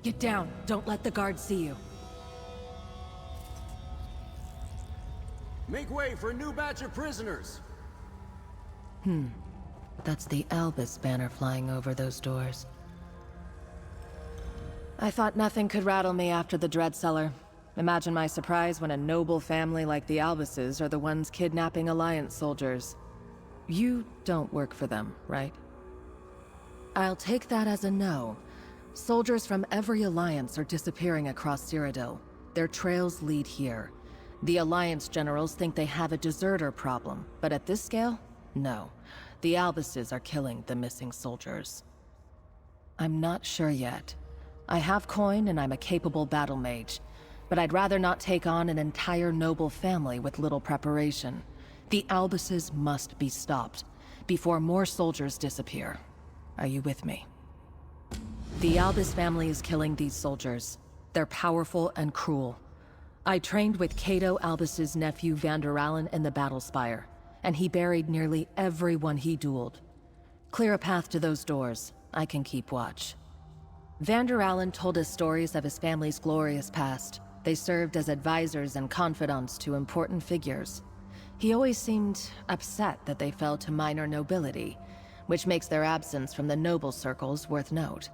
Get down. Don't let the guards see you. Make way for a new batch of prisoners! That's the Albus banner flying over those doors. I thought nothing could rattle me after the Dread Cellar. Imagine my surprise when a noble family like the Albuses are the ones kidnapping Alliance soldiers. You don't work for them, right? I'll take that as a no. Soldiers from every Alliance are disappearing across Cyrodiil. Their trails lead here. The Alliance generals think they have a deserter problem, but at this scale, no. The Albuses are killing the missing soldiers. I'm not sure yet. I have coin and I'm a capable battle mage, but I'd rather not take on an entire noble family with little preparation. The Albuses must be stopped before more soldiers disappear. Are you with me? The Albus family is killing these soldiers. They're powerful and cruel. I trained with Cato Albus's nephew Vandorallen in the Battle Spire, and he buried nearly everyone he dueled. Clear a path to those doors. I can keep watch. Vandorallen told us stories of his family's glorious past. They served as advisors and confidants to important figures. He always seemed upset that they fell to minor nobility, which makes their absence from the noble circles worth note.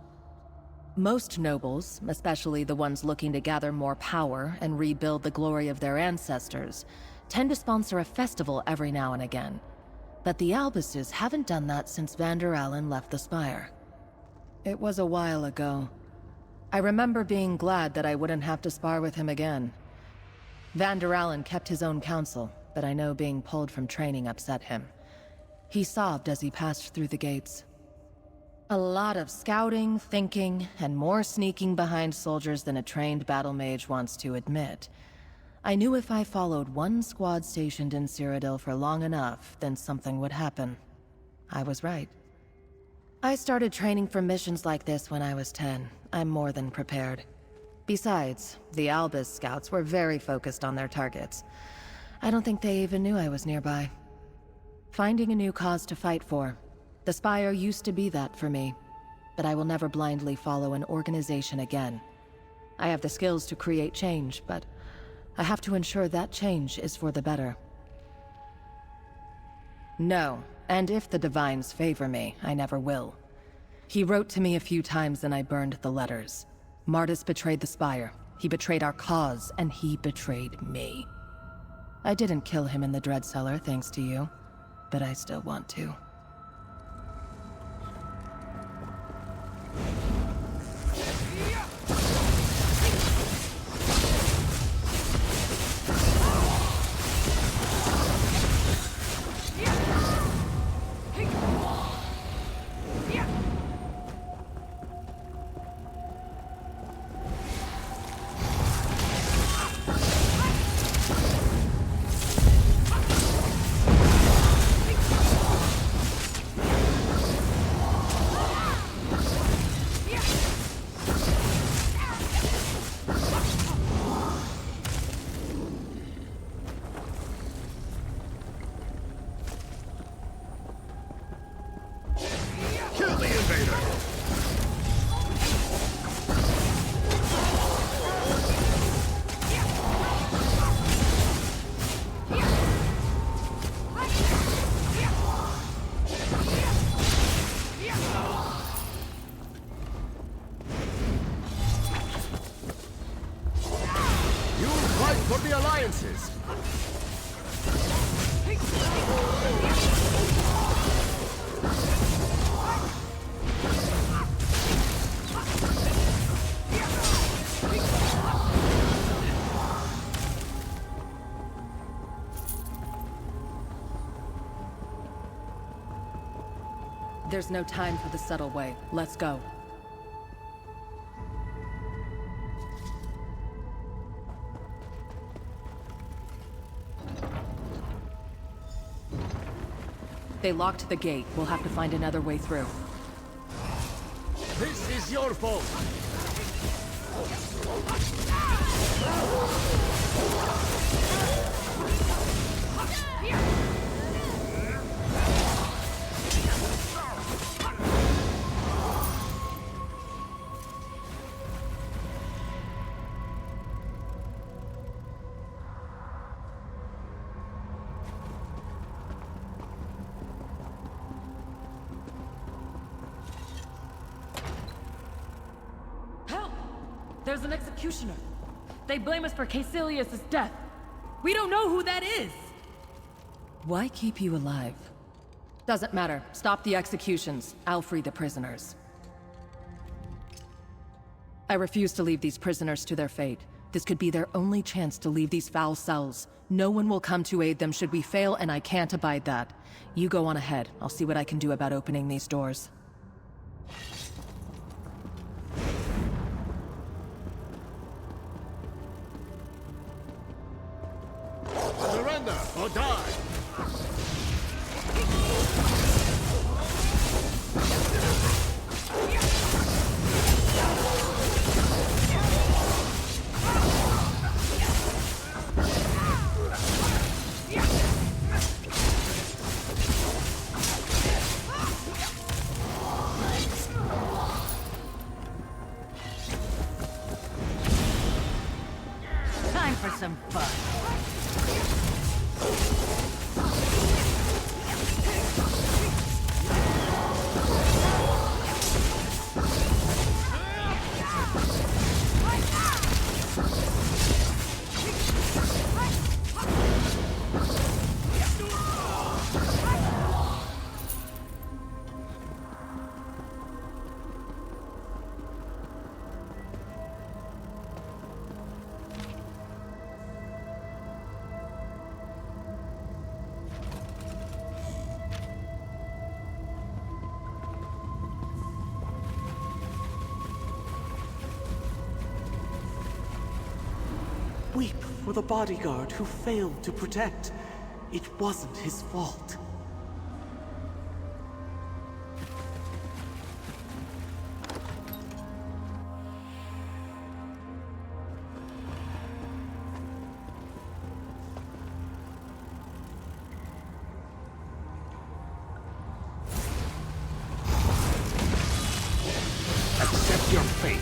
Most nobles, especially the ones looking to gather more power and rebuild the glory of their ancestors, tend to sponsor a festival every now and again. But the Albuses haven't done that since Vandorallen left the Spire. It was a while ago. I remember being glad that I wouldn't have to spar with him again. Vandorallen kept his own counsel, but I know being pulled from training upset him. He sobbed as he passed through the gates. A lot of scouting, thinking, and more sneaking behind soldiers than a trained battle mage wants to admit. I knew if I followed one squad stationed in Cyrodiil for long enough, then something would happen. I was right. I started training for missions like this when I was 10. I'm more than prepared. Besides, the Albus scouts were very focused on their targets. I don't think they even knew I was nearby. Finding a new cause to fight for. The Spire used to be that for me, but I will never blindly follow an organization again. I have the skills to create change, but I have to ensure that change is for the better. No, and if the Divines favor me, I never will. He wrote to me a few times and I burned the letters. Martis betrayed the Spire, he betrayed our cause, and he betrayed me. I didn't kill him in the Dread Cellar, thanks to you, but I still want to. for the alliances! There's no time for the subtle way. Let's go. They locked the gate. We'll have to find another way through. This is your fault! There's an executioner. They blame us for Caecilius' death. We don't know who that is! Why keep you alive? Doesn't matter. Stop the executions. I'll free the prisoners. I refuse to leave these prisoners to their fate. This could be their only chance to leave these foul cells. No one will come to aid them should we fail, and I can't abide that. You go on ahead. I'll see what I can do about opening these doors. Surrender or die! Time for some fun. Weep for the bodyguard who failed to protect. It wasn't his fault. Accept your fate.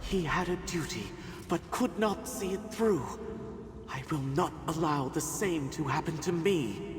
He had a duty, but could not see it through. I will not allow the same to happen to me.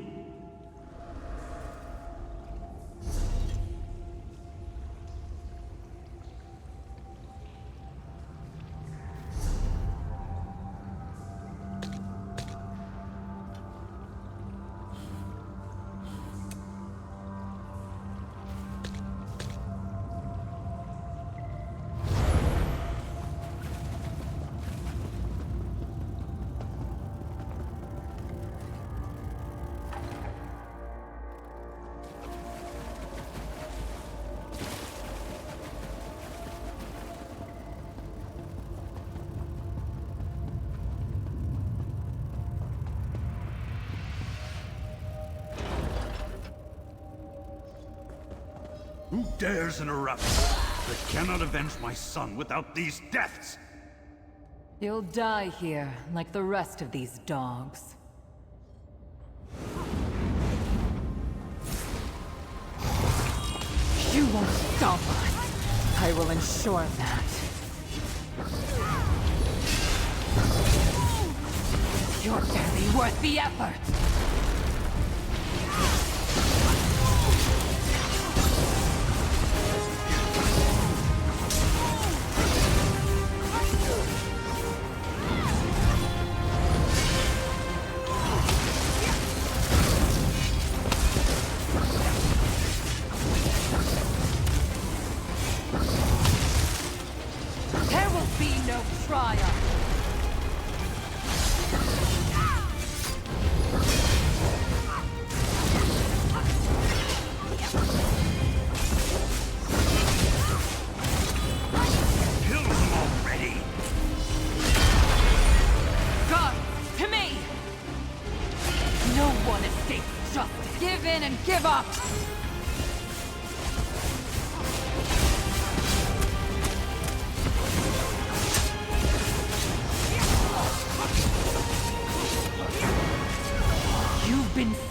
Who dares interrupt? I cannot avenge my son without these deaths! You'll die here, like the rest of these dogs. You won't stop us. I will ensure that. You're barely worth the effort!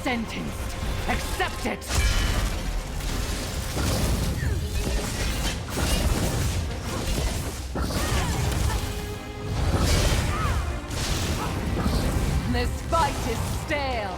Sentenced. Accept it! This fight is stale.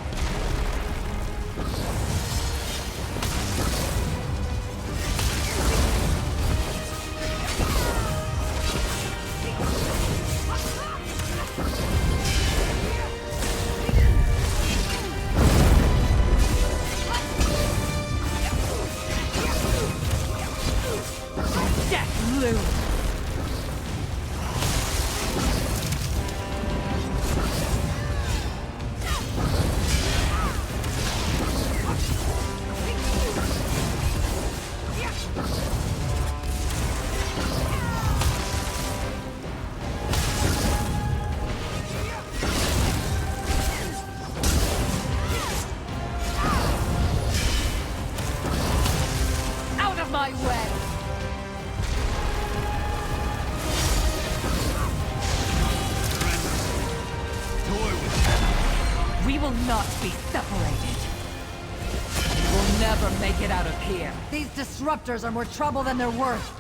These disruptors are more trouble than they're worth.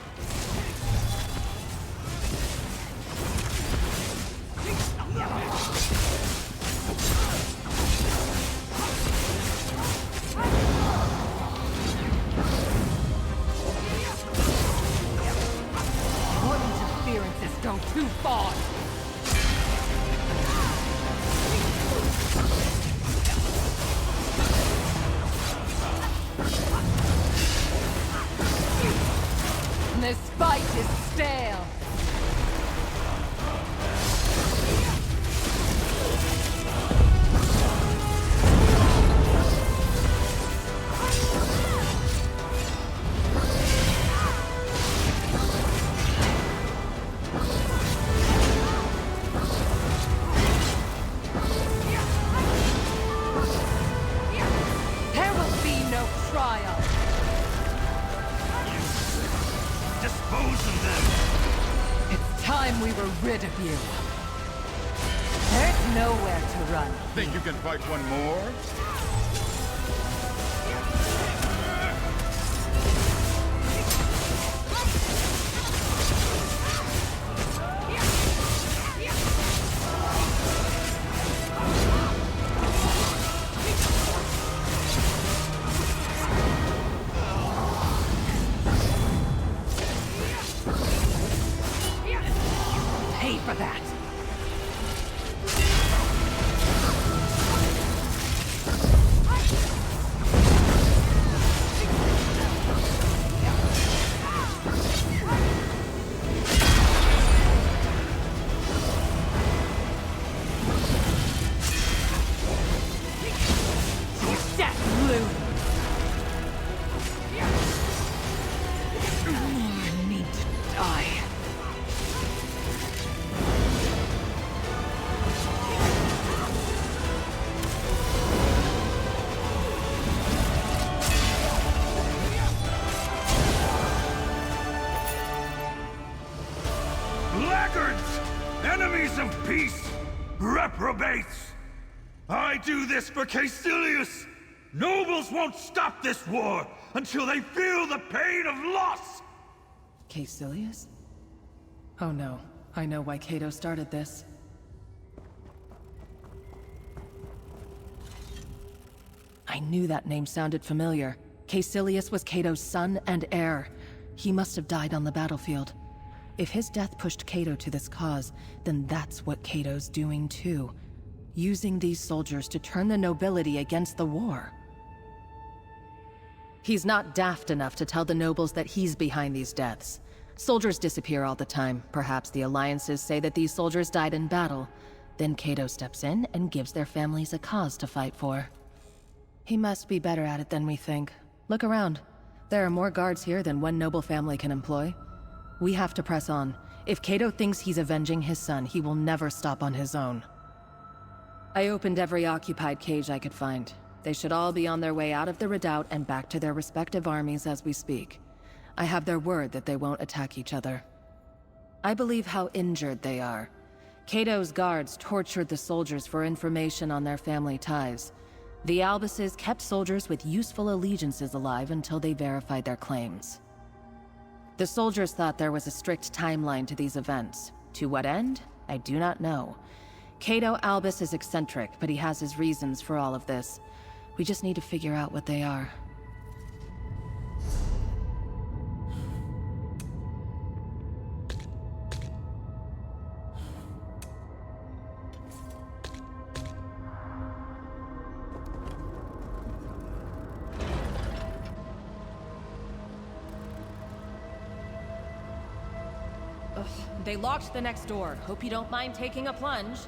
Your interferences go too far. This fight is stale. There will be no trial. Dispose of them! It's time we were rid of you. There's nowhere to run. Think you can fight one more? peace, reprobates! I do this for Caecilius! Nobles won't stop this war until they feel the pain of loss! Caecilius? Oh no, I know why Cato started this. I knew that name sounded familiar. Caecilius was Cato's son and heir. He must have died on the battlefield. If his death pushed Cato to this cause, then that's what Cato's doing too. Using these soldiers to turn the nobility against the war. He's not daft enough to tell the nobles that he's behind these deaths. Soldiers disappear all the time. Perhaps the alliances say that these soldiers died in battle. Then Cato steps in and gives their families a cause to fight for. He must be better at it than we think. Look around. There are more guards here than one noble family can employ. We have to press on. If Cato thinks he's avenging his son, he will never stop on his own. I opened every occupied cage I could find. They should all be on their way out of the redoubt and back to their respective armies as we speak. I have their word that they won't attack each other. I believe how injured they are. Cato's guards tortured the soldiers for information on their family ties. The Albuses kept soldiers with useful allegiances alive until they verified their claims. The soldiers thought there was a strict timeline to these events. To what end? I do not know. Cato Albus is eccentric, but he has his reasons for all of this. We just need to figure out what they are. Ugh, they locked the next door. Hope you don't mind taking a plunge.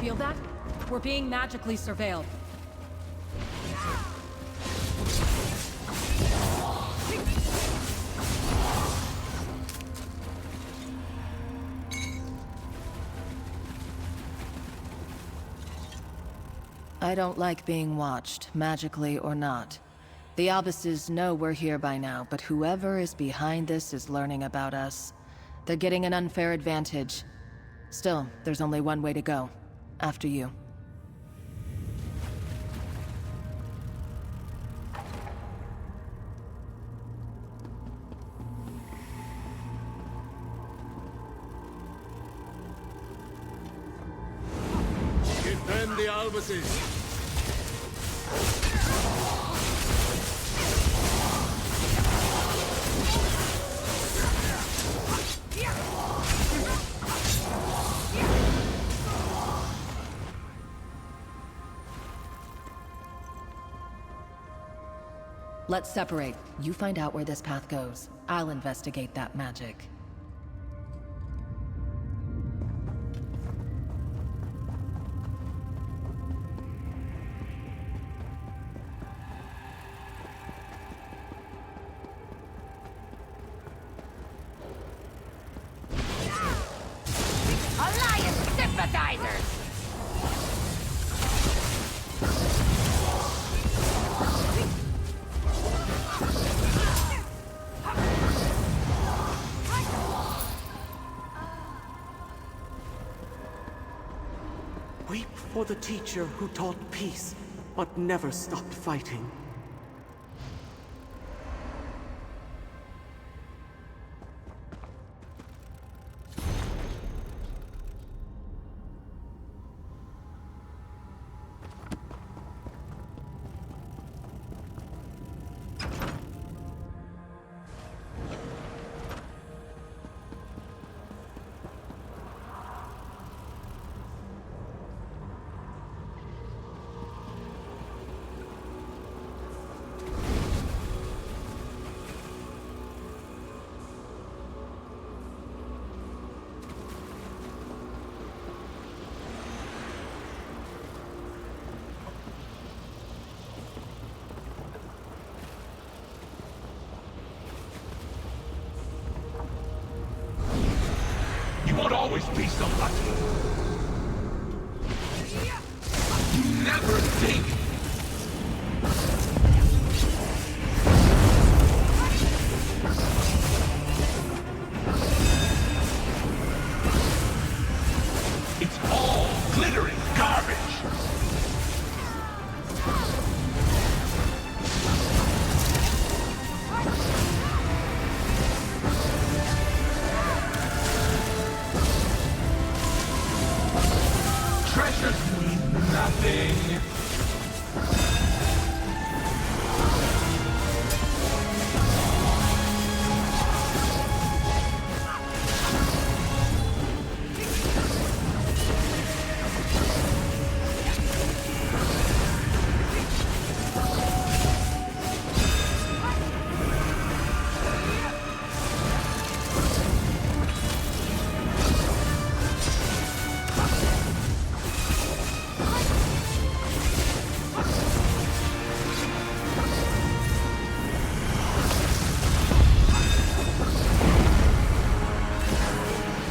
Feel that? We're being magically surveilled. I don't like being watched, magically or not. The Albuses know we're here by now, but whoever is behind this is learning about us. They're getting an unfair advantage. Still, there's only one way to go. After you. Defend the Albuses! Let's separate. You find out where this path goes. I'll investigate that magic. Alliance sympathizers! for the teacher who taught peace, but never stopped fighting. You won't always be so lucky. You never think. It's all glittering garbage. Treasures mean nothing.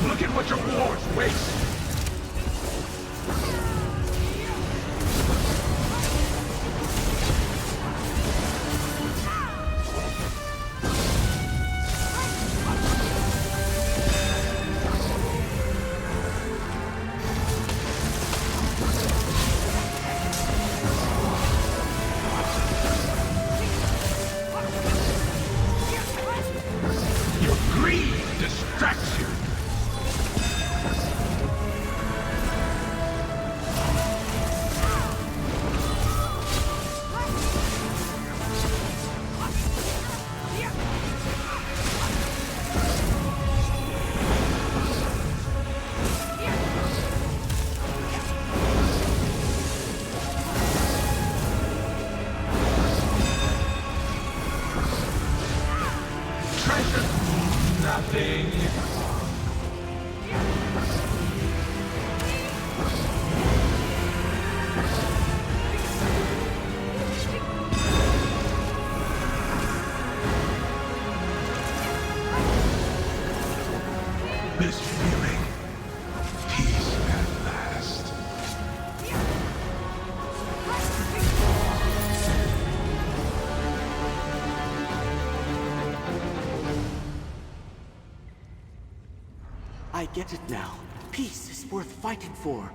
Look at what your wars waste. Your greed distracts you. Treasure means nothing. This feeling, peace at last. I get it now. Peace is worth fighting for.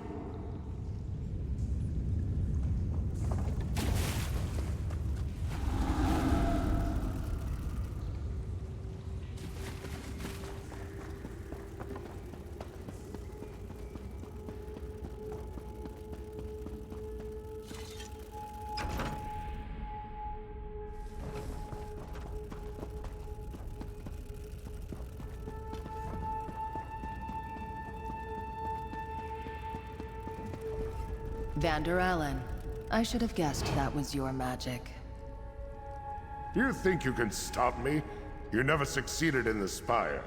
Vandorallen. I should have guessed that was your magic. You think you can stop me? You never succeeded in the Spire.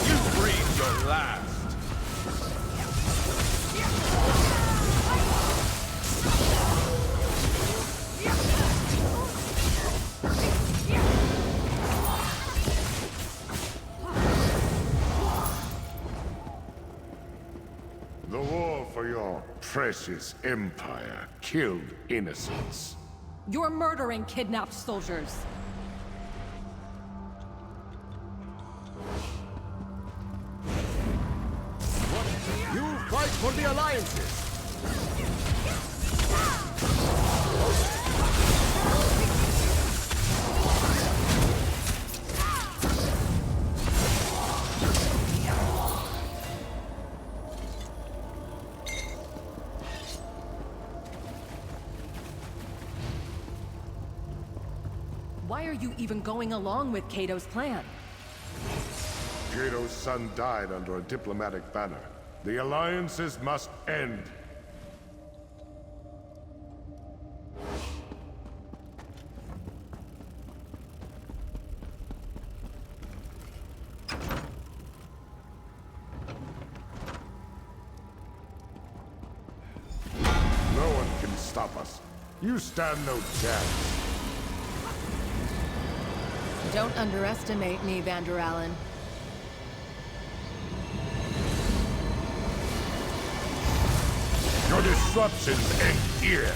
You breathe your last. The war for your precious empire killed innocents. You're murdering kidnapped soldiers. Fight for the alliances! Why are you even going along with Cato's plan? Cato's son died under a diplomatic banner. The alliances must end. No one can stop us. You stand no chance. Don't underestimate me, Vandorallen. Your disruptions end here.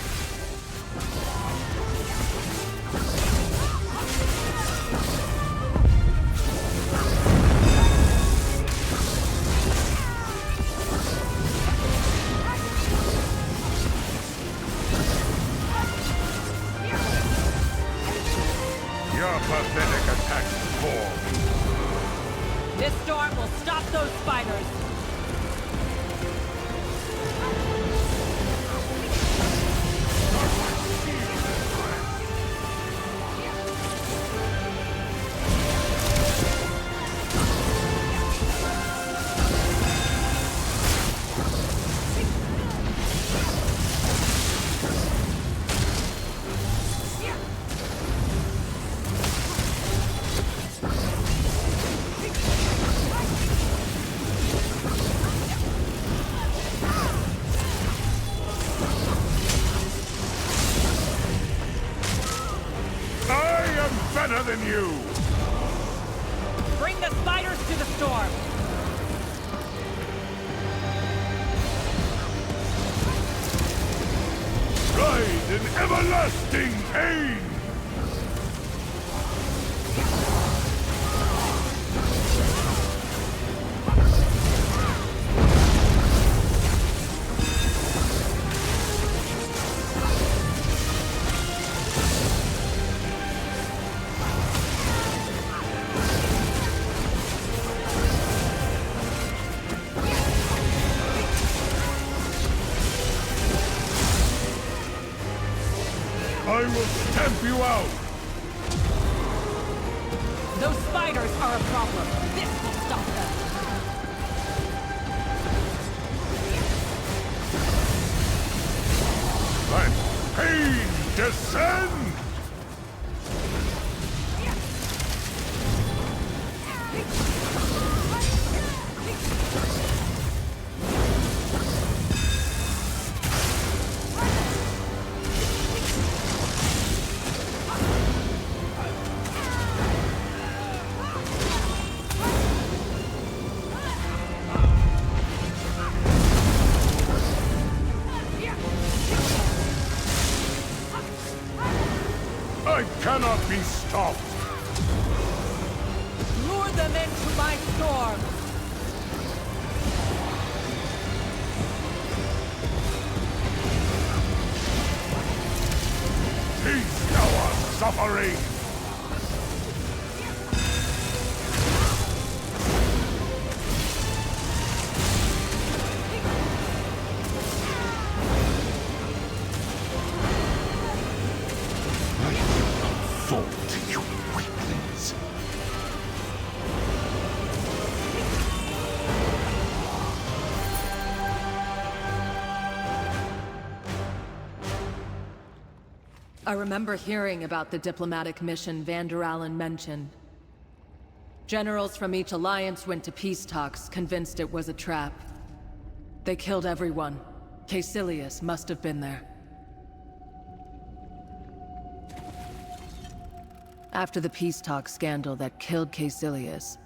Your pathetic attacks fall. This storm will stop those spiders! Better than you! Bring the spiders to the storm! Ride in everlasting pain! I will stamp you out! Those spiders are a problem. This will stop them. Let pain descend! I cannot be stopped! Lure them into my storm! Taste our suffering! Fall to you weaklings! I remember hearing about the diplomatic mission Vandorallen mentioned. Generals from each alliance went to peace talks, convinced it was a trap. They killed everyone. Caecilius must have been there. After the peace talk scandal that killed Caecilius,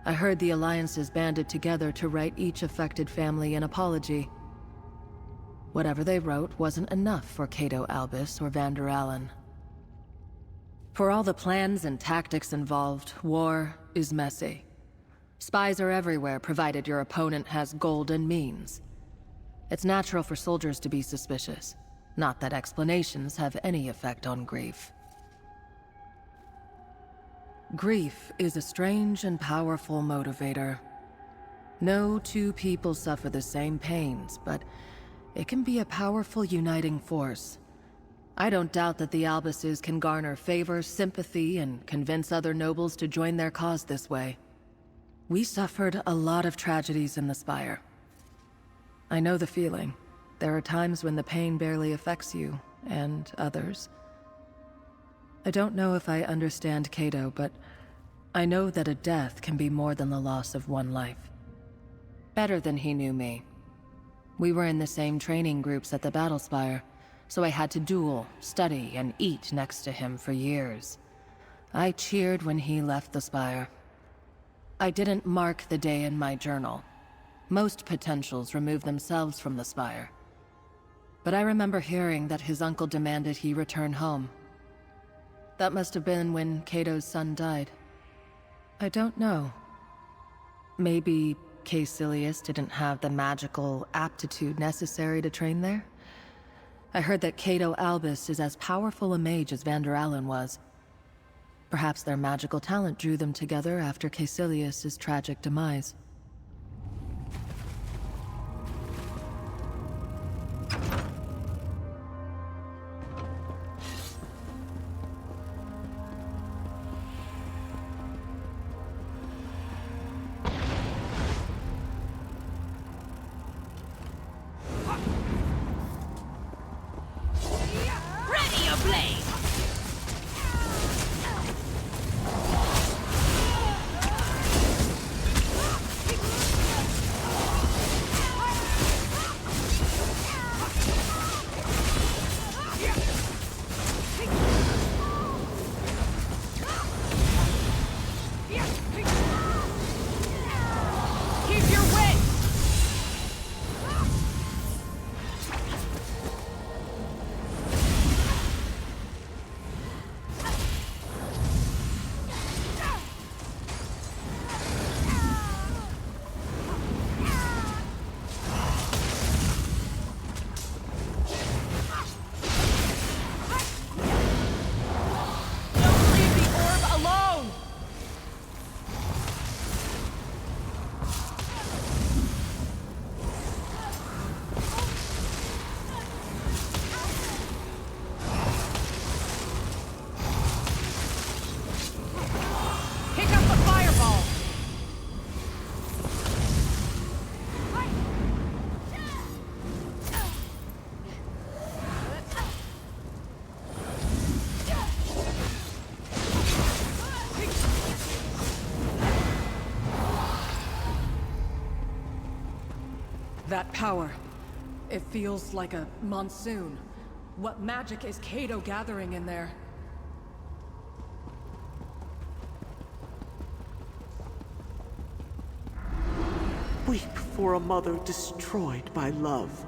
I heard the alliances banded together to write each affected family an apology. Whatever they wrote wasn't enough for Cato, Albus, or Vandorallen. For all the plans and tactics involved, war is messy. Spies are everywhere, provided your opponent has golden means. It's natural for soldiers to be suspicious. Not that explanations have any effect on grief. Grief is a strange and powerful motivator. No two people suffer the same pains, but it can be a powerful uniting force. I don't doubt that the Albuses can garner favor, sympathy, and convince other nobles to join their cause this way. We suffered a lot of tragedies in the Spire. I know the feeling. There are times when the pain barely affects you, and others. I don't know if I understand Cato, but I know that a death can be more than the loss of one life. Better than he knew me. We were in the same training groups at the Battle Spire, so I had to duel, study, and eat next to him for years. I cheered when he left the Spire. I didn't mark the day in my journal. Most potentials remove themselves from the Spire. But I remember hearing that his uncle demanded he return home. That must have been when Cato's son died. I don't know. Maybe Caecilius didn't have the magical aptitude necessary to train there? I heard that Cato Albus is as powerful a mage as Vandorallen was. Perhaps their magical talent drew them together after Caecilius' tragic demise. That power. It feels like a monsoon. What magic is Cato gathering in there? Weep for a mother destroyed by love.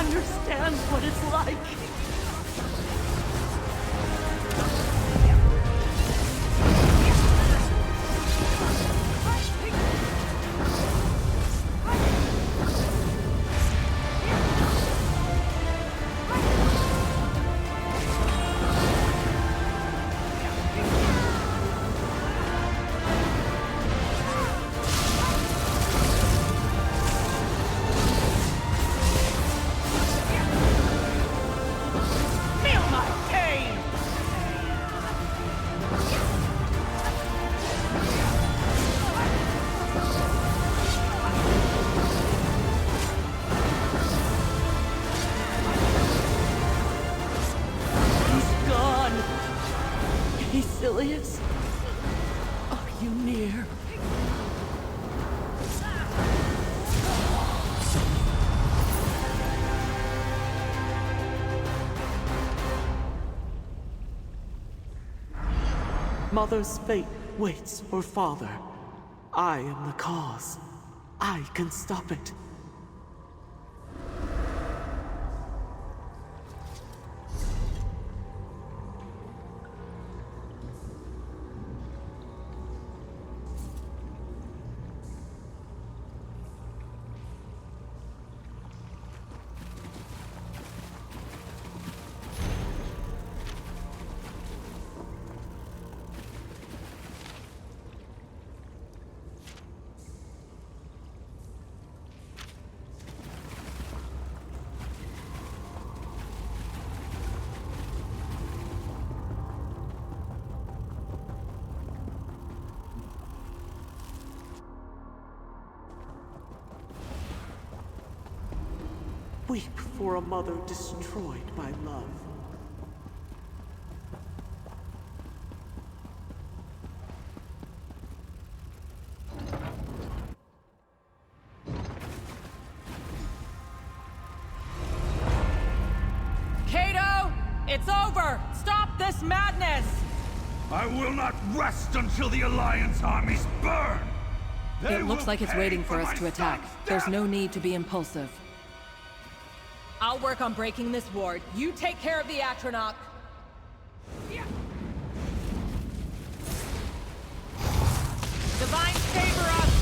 understand what it's like. Are you near? Mother's fate waits for father. I am the cause. I can stop it. Weep for a mother destroyed by love. Cato! It's over! Stop this madness! I will not rest until the Alliance armies burn! It looks like it's waiting for us to attack. There's no need to be impulsive. I'll work on breaking this ward. You take care of the Atronach. Divine favor us!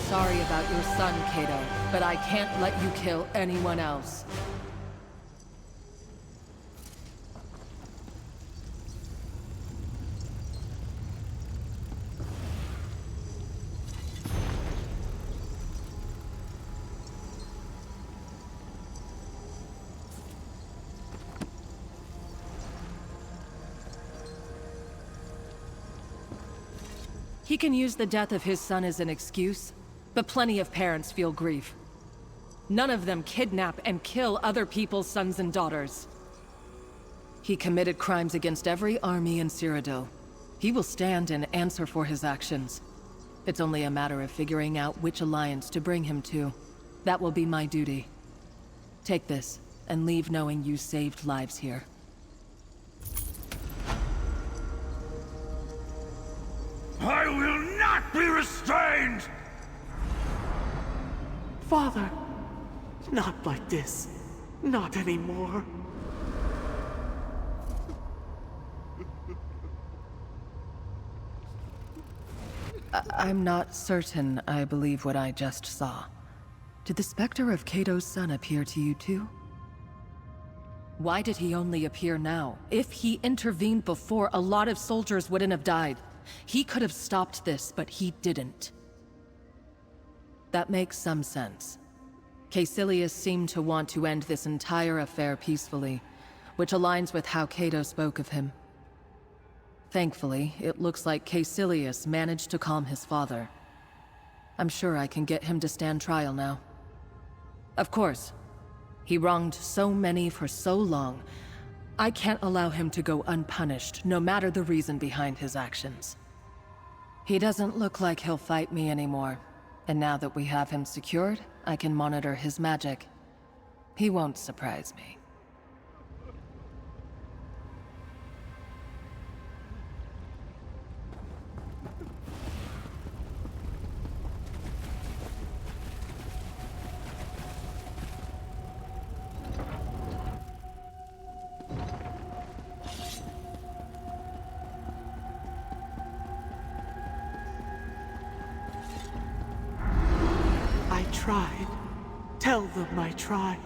sorry about your son, Cato, but I can't let you kill anyone else. He can use the death of his son as an excuse, but plenty of parents feel grief. None of them kidnap and kill other people's sons and daughters. He committed crimes against every army in Cyrodiil. He will stand and answer for his actions. It's only a matter of figuring out which alliance to bring him to. That will be my duty. Take this, and leave knowing you saved lives here. I will not be restrained! Father, not like this. Not anymore. I'm not certain I believe what I just saw. Did the specter of Cato's son appear to you too? Why did he only appear now? If he intervened before, a lot of soldiers wouldn't have died. He could have stopped this, but he didn't. That makes some sense. Caecilius seemed to want to end this entire affair peacefully, which aligns with how Cato spoke of him. Thankfully, it looks like Caecilius managed to calm his father. I'm sure I can get him to stand trial now. Of course, he wronged so many for so long. I can't allow him to go unpunished, no matter the reason behind his actions. He doesn't look like he'll fight me anymore, and now that we have him secured, I can monitor his magic. He won't surprise me. I tried. Tell them I tried.